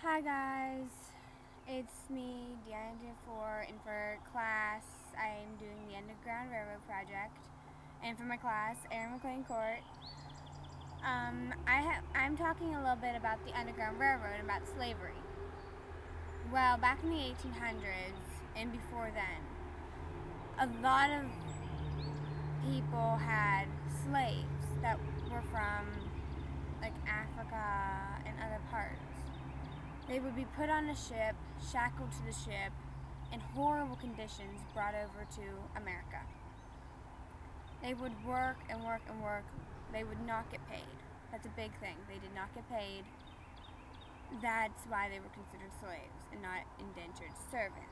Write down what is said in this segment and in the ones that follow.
Hi guys, it's me, Deanna4, and for class I'm doing the Underground Railroad project, and for my class, Mcclain-kort, I'm talking a little bit about the Underground Railroad and about slavery. Well, back in the 1800s and before then, a lot of people had slaves that were from like Africa and other parts. They would be put on a ship, shackled to the ship, in horrible conditions brought over to America. They would work and work and work. They would not get paid. That's a big thing. They did not get paid. That's why they were considered slaves and not indentured servants.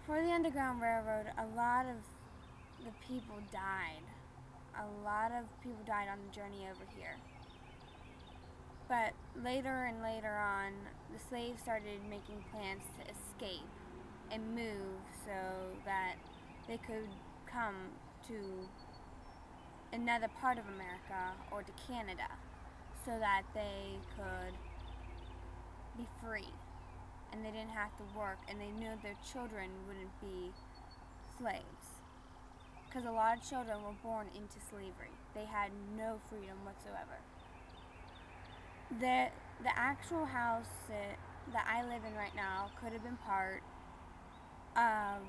For the Underground Railroad, a lot of the people died. A lot of people died on the journey over here. But later and later on, the slaves started making plans to escape and move so that they could come to another part of America or to Canada so that they could be free and they didn't have to work and they knew their children wouldn't be slaves. Because a lot of children were born into slavery. They had no freedom whatsoever. The actual house that I live in right now could have been part of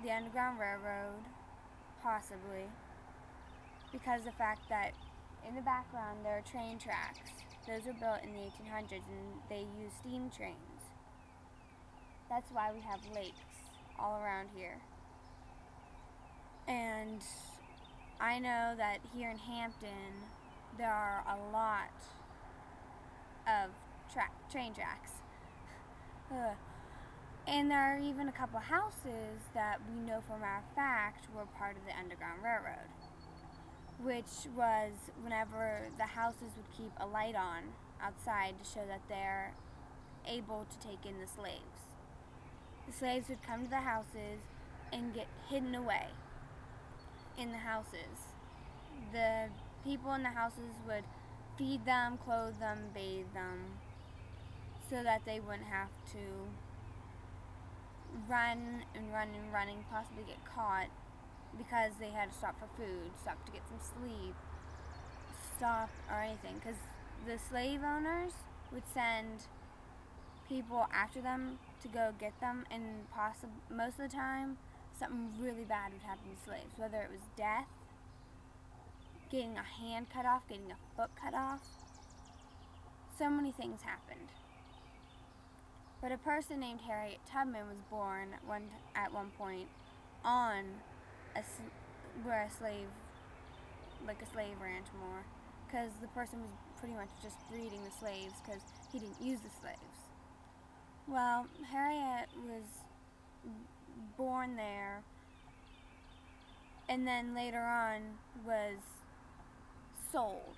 the Underground Railroad, possibly, because the fact that in the background there are train tracks. Those were built in the 1800s and they used steam trains. That's why we have lakes all around here. And I know that here in Hampton there are a lot of train tracks. And there are even a couple houses that we know from our fact were part of the Underground Railroad, which was whenever the houses would keep a light on outside to show that they're able to take in the slaves. The slaves would come to the houses and get hidden away in the houses. The people in the houses would feed them, clothe them, bathe them, so that they wouldn't have to run and possibly get caught because they had to stop for food, stop to get some sleep, stop or anything. Because the slave owners would send people after them to go get them, and most of the time something really bad would happen to slaves, whether it was death, getting a hand cut off, getting a foot cut off. So many things happened. But a person named Harriet Tubman was born at one point on a slave ranch more, because the person was pretty much just breeding the slaves because he didn't use the slaves. Well, Harriet was born there and then later on was sold,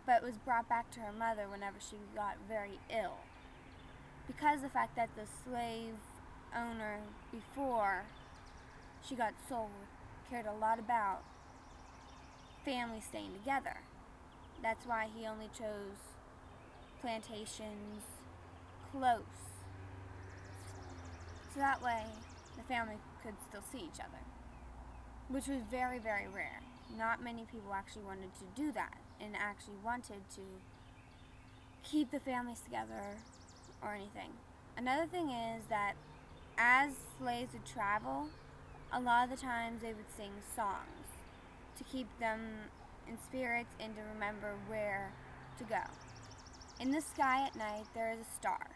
but was brought back to her mother whenever she got very ill, because the fact that the slave owner before she got sold cared a lot about families staying together. That's why he only chose plantations close, so that way the family could still see each other, which was very, very rare. Not many people actually wanted to do that and actually wanted to keep the families together or anything. Another thing is that as slaves would travel, a lot of the times they would sing songs to keep them in spirits and to remember where to go. In the sky at night there is a star,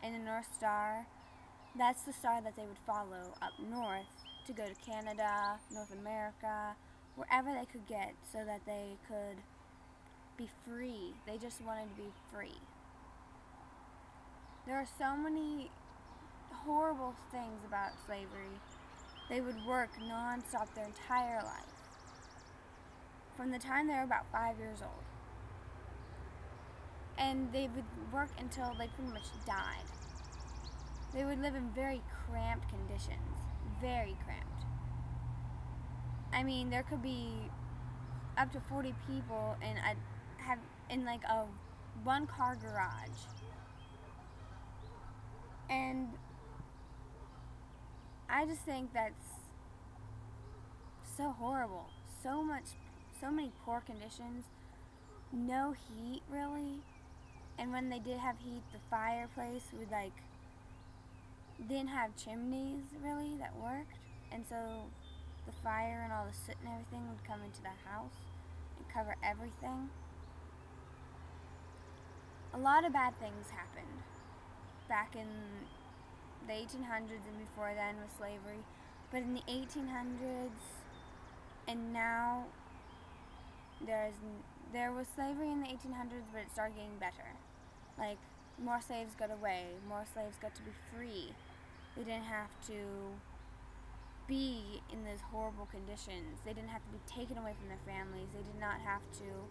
and the North Star, that's the star that they would follow up north to go to Canada, North America, wherever they could get so that they could be free. They just wanted to be free. There are so many horrible things about slavery. They would work non-stop their entire life, from the time they were about 5 years old. And they would work until they pretty much died. They would live in very cramped conditions, very cramped. I mean, there could be up to 40 people in like a one-car garage. And I just think that's so horrible. So many poor conditions. No heat, really. And when they did have heat, the fireplace would didn't have chimneys, really, that worked. And so the fire and all the soot and everything would come into the house and cover everything. A lot of bad things happened back in the 1800s and before then with slavery. But in the 1800s and now, there was slavery in the 1800s, but it started getting better. Like, more slaves got away, more slaves got to be free. They didn't have to be in those horrible conditions. They didn't have to be taken away from their families. They did not have to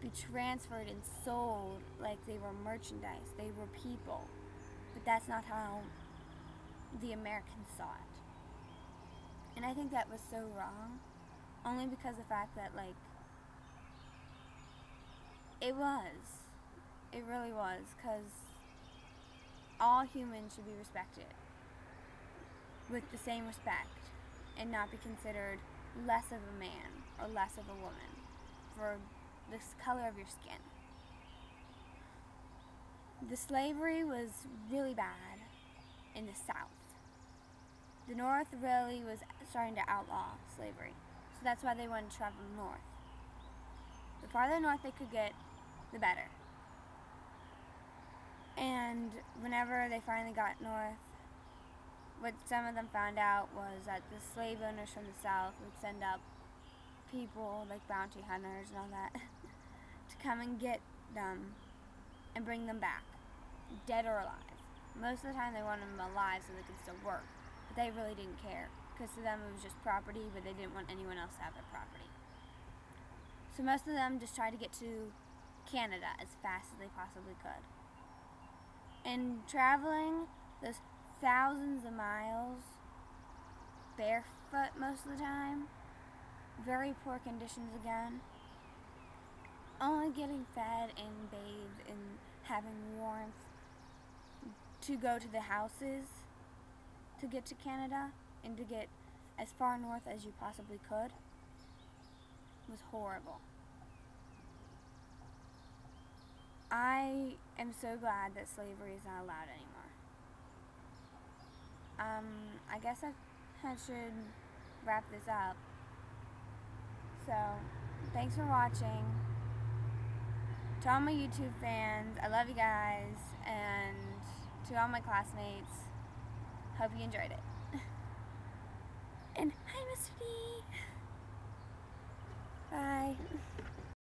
be transferred and sold like they were merchandise. They were people. But that's not how the Americans saw it. And I think that was so wrong, only because of the fact that, it really was, because all humans should be respected with the same respect and not be considered less of a man or less of a woman for the color of your skin. The slavery was really bad in the South. The North really was starting to outlaw slavery, so that's why they wanted to travel north. The farther north they could get, the better. And whenever they finally got north, what some of them found out was that the slave owners from the South would send up people, like bounty hunters and all that, to come and get them and bring them back, dead or alive. Most of the time they wanted them alive so they could still work, but they really didn't care, because to them it was just property, but they didn't want anyone else to have their property. So most of them just tried to get to Canada as fast as they possibly could. And traveling those thousands of miles, barefoot most of the time, very poor conditions again, only getting fed and bathed and having warmth to go to the houses to get to Canada and to get as far north as you possibly could was horrible. I am so glad that slavery is not allowed anymore. I guess I should wrap this up. So, thanks for watching. To all my YouTube fans, I love you guys, and to all my classmates, hope you enjoyed it. And hi, Mr. D. Bye.